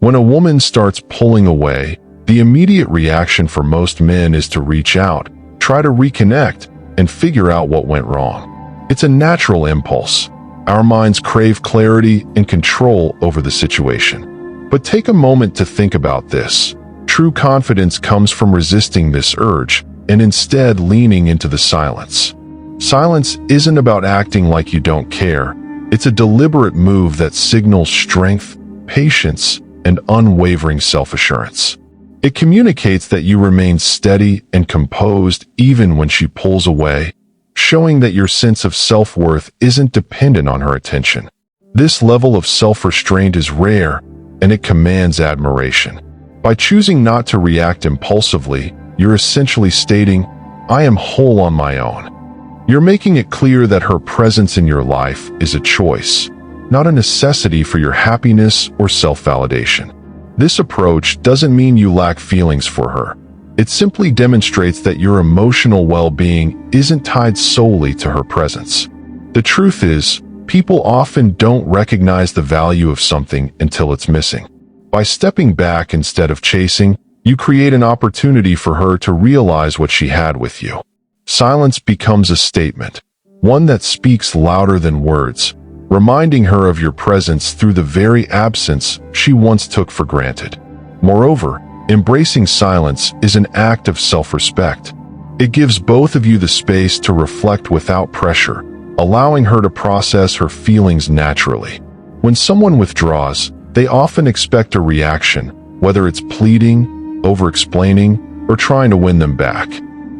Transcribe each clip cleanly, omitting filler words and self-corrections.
When a woman starts pulling away, the immediate reaction for most men is to reach out, try to reconnect, and figure out what went wrong. It's a natural impulse. Our minds crave clarity and control over the situation. But take a moment to think about this. True confidence comes from resisting this urge and instead leaning into the silence. Silence isn't about acting like you don't care. It's a deliberate move that signals strength, patience, and unwavering self-assurance. It communicates that you remain steady and composed even when she pulls away, showing that your sense of self-worth isn't dependent on her attention. This level of self-restraint is rare, and it commands admiration. By choosing not to react impulsively, you're essentially stating, "I am whole on my own." You're making it clear that her presence in your life is a choice, not a necessity for your happiness or self-validation. This approach doesn't mean you lack feelings for her. It simply demonstrates that your emotional well-being isn't tied solely to her presence. The truth is, people often don't recognize the value of something until it's missing. By stepping back instead of chasing, you create an opportunity for her to realize what she had with you. Silence becomes a statement, one that speaks louder than words, reminding her of your presence through the very absence she once took for granted. Moreover, embracing silence is an act of self-respect. It gives both of you the space to reflect without pressure, allowing her to process her feelings naturally. When someone withdraws, they often expect a reaction, whether it's pleading, over-explaining, or trying to win them back.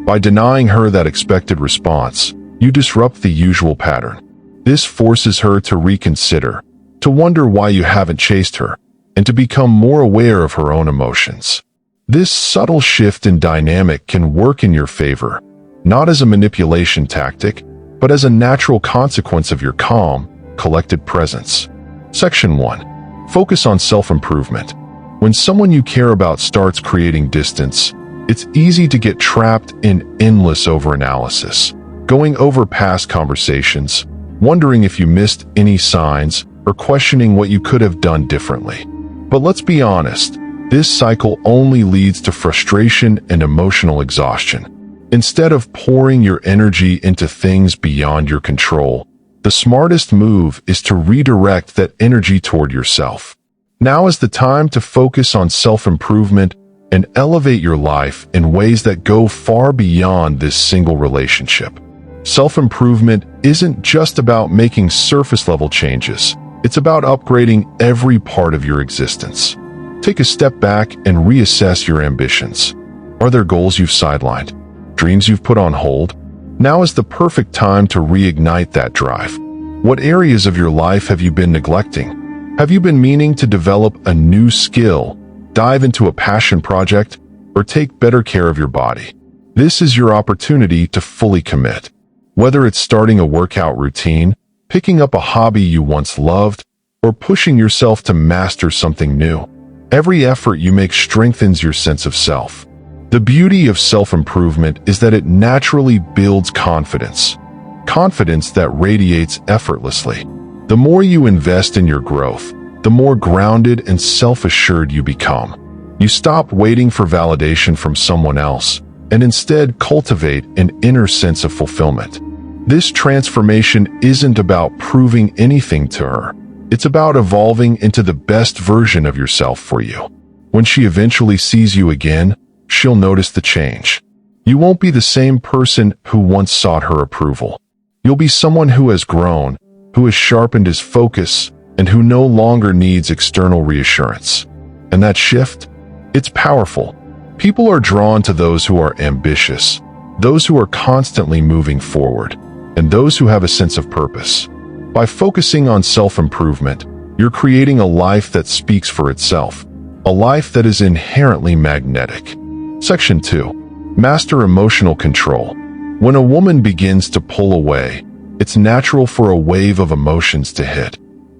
By denying her that expected response, you disrupt the usual pattern. This forces her to reconsider, to wonder why you haven't chased her, and to become more aware of her own emotions. This subtle shift in dynamic can work in your favor, not as a manipulation tactic, but as a natural consequence of your calm, collected presence. Section 1. Focus on self-improvement. When someone you care about starts creating distance, it's easy to get trapped in endless overanalysis, going over past conversations, wondering if you missed any signs, or questioning what you could have done differently. But let's be honest, this cycle only leads to frustration and emotional exhaustion. Instead of pouring your energy into things beyond your control, the smartest move is to redirect that energy toward yourself. Now is the time to focus on self-improvement and elevate your life in ways that go far beyond this single relationship. Self-improvement isn't just about making surface-level changes. It's about upgrading every part of your existence. Take a step back and reassess your ambitions. Are there goals you've sidelined? Dreams you've put on hold? Now is the perfect time to reignite that drive. What areas of your life have you been neglecting? Have you been meaning to develop a new skill, dive into a passion project, or take better care of your body? This is your opportunity to fully commit. Whether it's starting a workout routine, picking up a hobby you once loved, or pushing yourself to master something new, every effort you make strengthens your sense of self. The beauty of self-improvement is that it naturally builds confidence. Confidence that radiates effortlessly. The more you invest in your growth, the more grounded and self-assured you become. You stop waiting for validation from someone else and instead cultivate an inner sense of fulfillment. This transformation isn't about proving anything to her. It's about evolving into the best version of yourself for you. When she eventually sees you again, she'll notice the change. You won't be the same person who once sought her approval. You'll be someone who has grown, who has sharpened his focus, and who no longer needs external reassurance. And that shift? It's powerful. People are drawn to those who are ambitious, those who are constantly moving forward, and those who have a sense of purpose. By focusing on self-improvement, you're creating a life that speaks for itself, a life that is inherently magnetic. Section 2. Master emotional control. When a woman begins to pull away, it's natural for a wave of emotions to hit.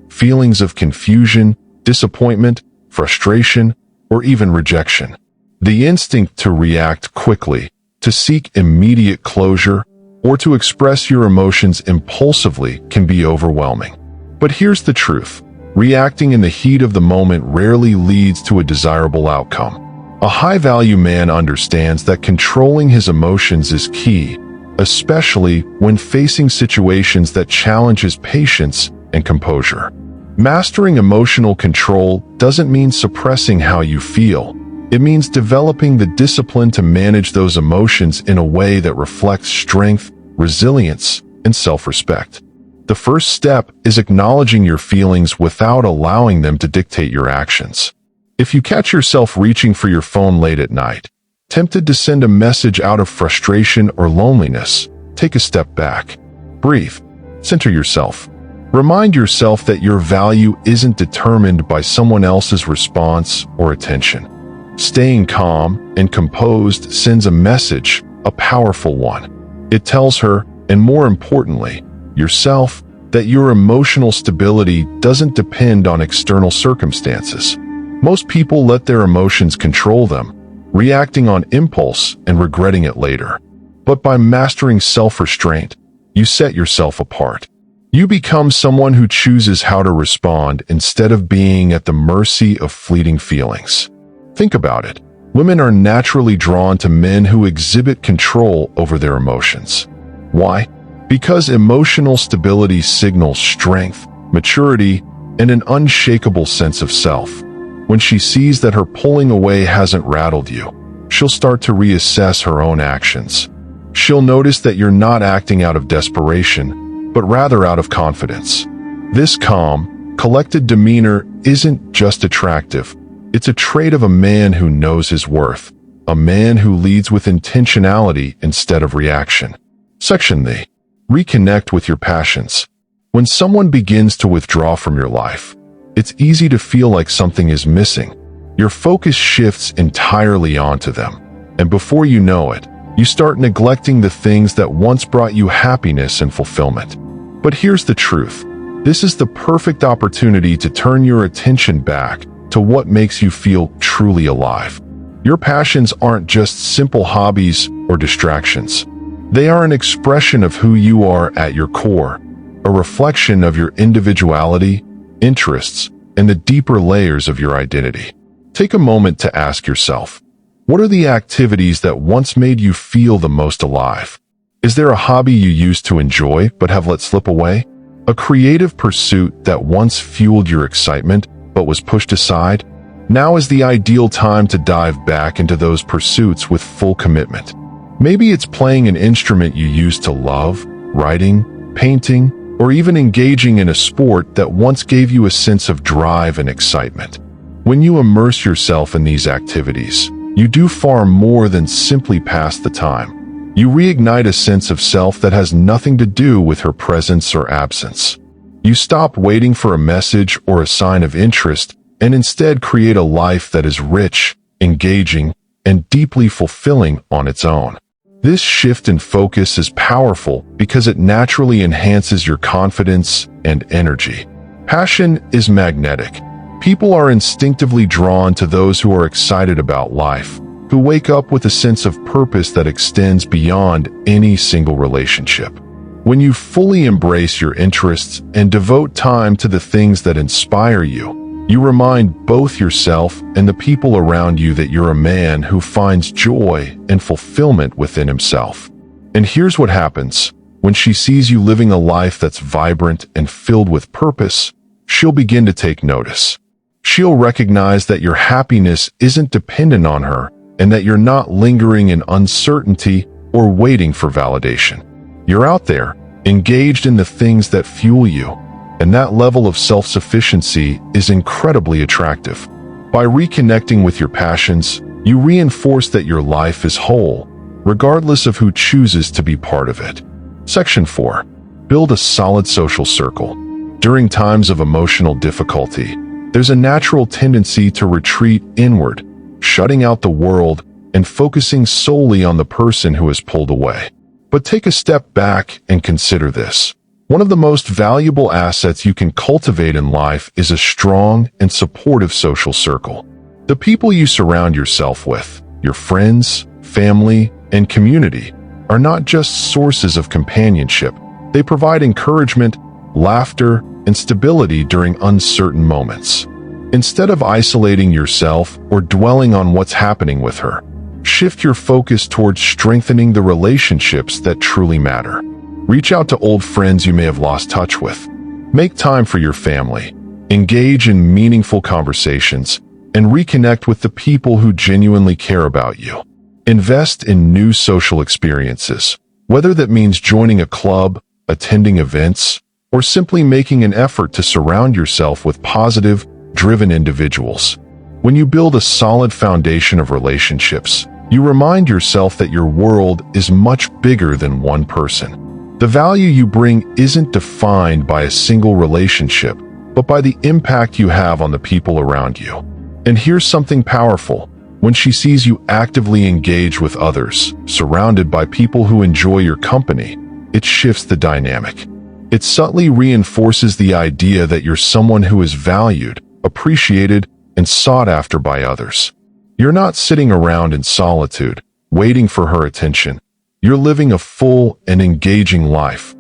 Feelings of confusion, disappointment, frustration, or even rejection. The instinct to react quickly, to seek immediate closure, or to express your emotions impulsively can be overwhelming. But here's the truth. Reacting in the heat of the moment rarely leads to a desirable outcome. A high-value man understands that controlling his emotions is key, especially when facing situations that challenge his patience and composure. Mastering emotional control doesn't mean suppressing how you feel. It means developing the discipline to manage those emotions in a way that reflects strength, resilience, and self-respect. The first step is acknowledging your feelings without allowing them to dictate your actions. If you catch yourself reaching for your phone late at night, tempted to send a message out of frustration or loneliness, take a step back. Breathe. Center yourself. Remind yourself that your value isn't determined by someone else's response or attention. Staying calm and composed sends a message, a powerful one. It tells her, and more importantly, yourself, that your emotional stability doesn't depend on external circumstances. Most people let their emotions control them, reacting on impulse and regretting it later. But by mastering self-restraint, you set yourself apart. You become someone who chooses how to respond instead of being at the mercy of fleeting feelings. Think about it. Women are naturally drawn to men who exhibit control over their emotions. Why? Because emotional stability signals strength, maturity, and an unshakable sense of self. When she sees that her pulling away hasn't rattled you, she'll start to reassess her own actions. She'll notice that you're not acting out of desperation, but rather out of confidence. This calm, collected demeanor isn't just attractive. It's a trait of a man who knows his worth, a man who leads with intentionality instead of reaction. Section D. Reconnect with your passions. When someone begins to withdraw from your life, it's easy to feel like something is missing. Your focus shifts entirely onto them, and before you know it, you start neglecting the things that once brought you happiness and fulfillment. But here's the truth. This is the perfect opportunity to turn your attention back to what makes you feel truly alive. Your passions aren't just simple hobbies or distractions. They are an expression of who you are at your core, a reflection of your individuality, interests, and the deeper layers of your identity. Take a moment to ask yourself, what are the activities that once made you feel the most alive? Is there a hobby you used to enjoy but have let slip away? A creative pursuit that once fueled your excitement but was pushed aside? Now is the ideal time to dive back into those pursuits with full commitment. Maybe it's playing an instrument you used to love, writing, painting, or even engaging in a sport that once gave you a sense of drive and excitement. When you immerse yourself in these activities, you do far more than simply pass the time. You reignite a sense of self that has nothing to do with her presence or absence. You stop waiting for a message or a sign of interest and instead create a life that is rich, engaging, and deeply fulfilling on its own. This shift in focus is powerful because it naturally enhances your confidence and energy. Passion is magnetic. People are instinctively drawn to those who are excited about life, who wake up with a sense of purpose that extends beyond any single relationship. When you fully embrace your interests and devote time to the things that inspire you, you remind both yourself and the people around you that you're a man who finds joy and fulfillment within himself. And here's what happens. When she sees you living a life that's vibrant and filled with purpose, she'll begin to take notice. She'll recognize that your happiness isn't dependent on her and that you're not lingering in uncertainty or waiting for validation. You're out there, engaged in the things that fuel you, and that level of self-sufficiency is incredibly attractive. By reconnecting with your passions, you reinforce that your life is whole, regardless of who chooses to be part of it. Section 4. Build a solid social circle. During times of emotional difficulty, there's a natural tendency to retreat inward, shutting out the world and focusing solely on the person who has pulled away. But take a step back and consider this. One of the most valuable assets you can cultivate in life is a strong and supportive social circle. The people you surround yourself with, your friends, family, and community, are not just sources of companionship. They provide encouragement, laughter, and stability during uncertain moments. Instead of isolating yourself or dwelling on what's happening with her, shift your focus towards strengthening the relationships that truly matter. Reach out to old friends you may have lost touch with. Make time for your family. Engage in meaningful conversations and reconnect with the people who genuinely care about you. Invest in new social experiences, whether that means joining a club, attending events, or simply making an effort to surround yourself with positive, driven individuals. When you build a solid foundation of relationships, you remind yourself that your world is much bigger than one person. The value you bring isn't defined by a single relationship, but by the impact you have on the people around you. And here's something powerful. When she sees you actively engage with others, surrounded by people who enjoy your company, it shifts the dynamic. It subtly reinforces the idea that you're someone who is valued, appreciated, and sought after by others. You're not sitting around in solitude, waiting for her attention. You're living a full and engaging life,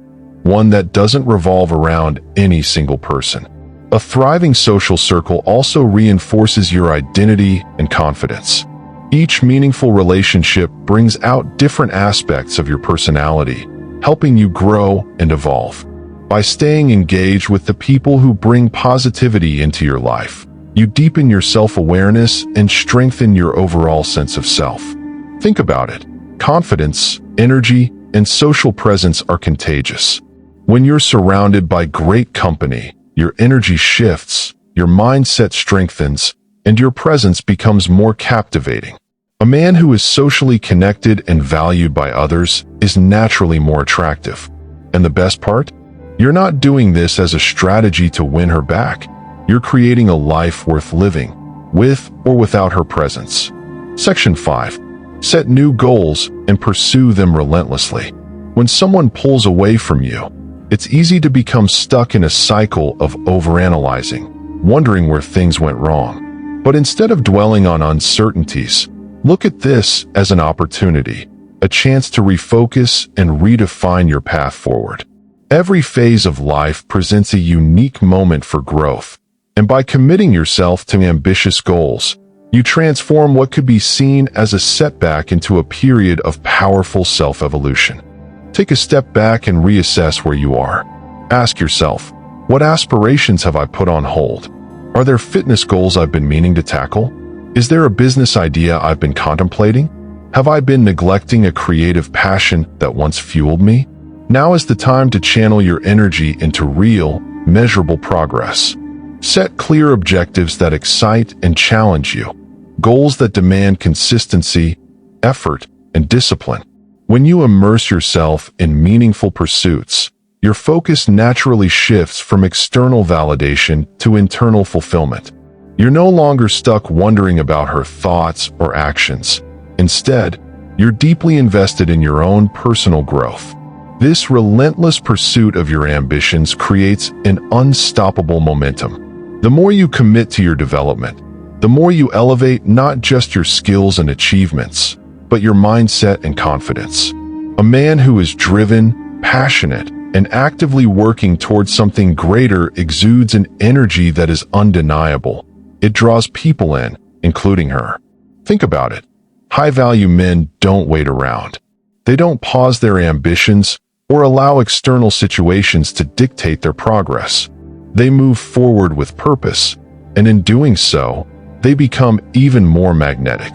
one that doesn't revolve around any single person. A thriving social circle also reinforces your identity and confidence. Each meaningful relationship brings out different aspects of your personality, helping you grow and evolve. By staying engaged with the people who bring positivity into your life, you deepen your self-awareness and strengthen your overall sense of self. Think about it. Confidence, energy, and social presence are contagious. When you're surrounded by great company, your energy shifts, your mindset strengthens, and your presence becomes more captivating. A man who is socially connected and valued by others is naturally more attractive. And the best part? You're not doing this as a strategy to win her back. You're creating a life worth living, with or without her presence. Section 5. Set new goals and pursue them relentlessly. When someone pulls away from you, it's easy to become stuck in a cycle of overanalyzing, wondering where things went wrong. But instead of dwelling on uncertainties, look at this as an opportunity, a chance to refocus and redefine your path forward. Every phase of life presents a unique moment for growth, and by committing yourself to ambitious goals, you transform what could be seen as a setback into a period of powerful self-evolution. Take a step back and reassess where you are. Ask yourself, what aspirations have I put on hold? Are there fitness goals I've been meaning to tackle? Is there a business idea I've been contemplating? Have I been neglecting a creative passion that once fueled me? Now is the time to channel your energy into real, measurable progress. Set clear objectives that excite and challenge you, goals that demand consistency, effort, and discipline. When you immerse yourself in meaningful pursuits, your focus naturally shifts from external validation to internal fulfillment. You're no longer stuck wondering about her thoughts or actions. Instead, you're deeply invested in your own personal growth. This relentless pursuit of your ambitions creates an unstoppable momentum. The more you commit to your development, the more you elevate not just your skills and achievements, but your mindset and confidence. A man who is driven, passionate, and actively working towards something greater exudes an energy that is undeniable. It draws people in, including her. Think about it. High-value men don't wait around. They don't pause their ambitions or allow external situations to dictate their progress. They move forward with purpose, and in doing so, they become even more magnetic.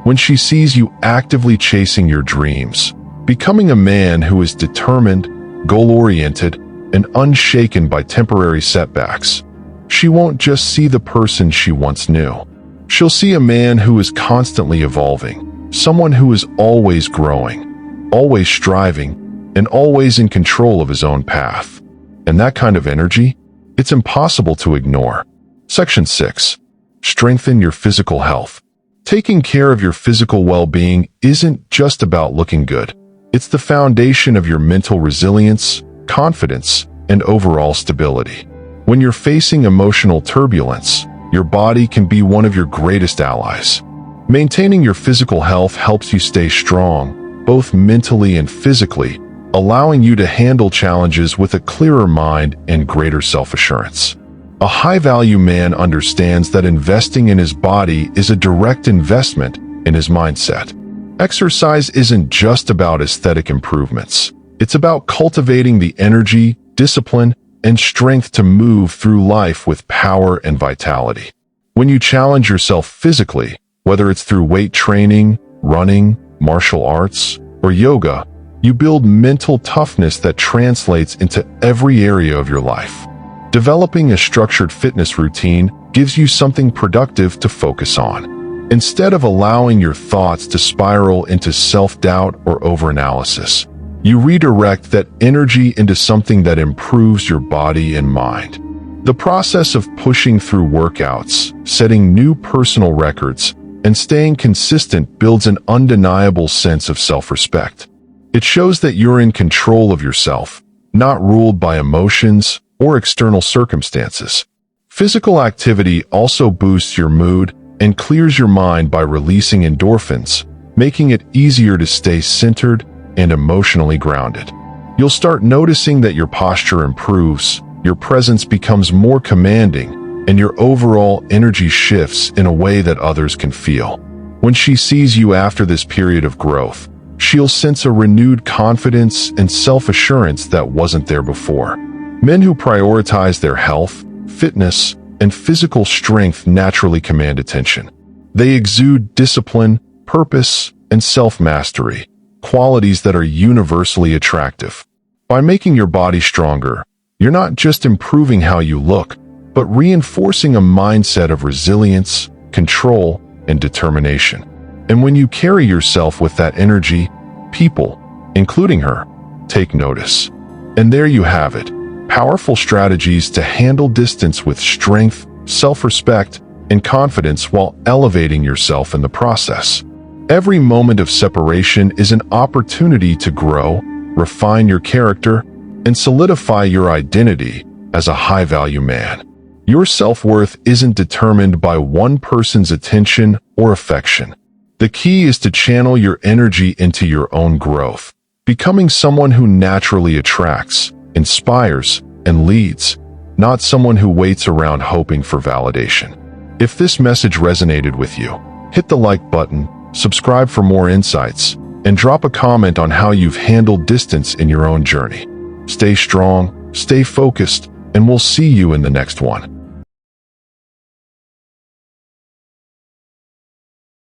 When she sees you actively chasing your dreams, becoming a man who is determined, goal-oriented, and unshaken by temporary setbacks, she won't just see the person she once knew. She'll see a man who is constantly evolving, someone who is always growing, always striving, and always in control of his own path. And that kind of energy, it's impossible to ignore. Section 6. Strengthen your physical health. Taking care of your physical well-being isn't just about looking good. It's the foundation of your mental resilience, confidence, and overall stability. When you're facing emotional turbulence, your body can be one of your greatest allies. Maintaining your physical health helps you stay strong, both mentally and physically, allowing you to handle challenges with a clearer mind and greater self-assurance. A high-value man understands that investing in his body is a direct investment in his mindset. Exercise isn't just about aesthetic improvements. It's about cultivating the energy, discipline, and strength to move through life with power and vitality. When you challenge yourself physically, whether it's through weight training, running, martial arts, or yoga, you build mental toughness that translates into every area of your life. Developing a structured fitness routine gives you something productive to focus on, instead of allowing your thoughts to spiral into self-doubt or overanalysis. You redirect that energy into something that improves your body and mind. The process of pushing through workouts, setting new personal records, and staying consistent builds an undeniable sense of self-respect. It shows that you're in control of yourself, not ruled by emotions or external circumstances. Physical activity also boosts your mood and clears your mind by releasing endorphins, making it easier to stay centered and emotionally grounded. You'll start noticing that your posture improves, your presence becomes more commanding, and your overall energy shifts in a way that others can feel. When she sees you after this period of growth, she'll sense a renewed confidence and self-assurance that wasn't there before. Men who prioritize their health, fitness, and physical strength naturally command attention. They exude discipline, purpose, and self-mastery, qualities that are universally attractive. By making your body stronger, you're not just improving how you look, but reinforcing a mindset of resilience, control, and determination. And when you carry yourself with that energy, people, including her, take notice. And there you have it, powerful strategies to handle distance with strength, self-respect, and confidence while elevating yourself in the process. Every moment of separation is an opportunity to grow, refine your character, and solidify your identity as a high-value man. Your self-worth isn't determined by one person's attention or affection. The key is to channel your energy into your own growth, becoming someone who naturally attracts, inspires, and leads, not someone who waits around hoping for validation. If this message resonated with you, hit the like button, subscribe for more insights, and drop a comment on how you've handled distance in your own journey. Stay strong, stay focused, and we'll see you in the next one.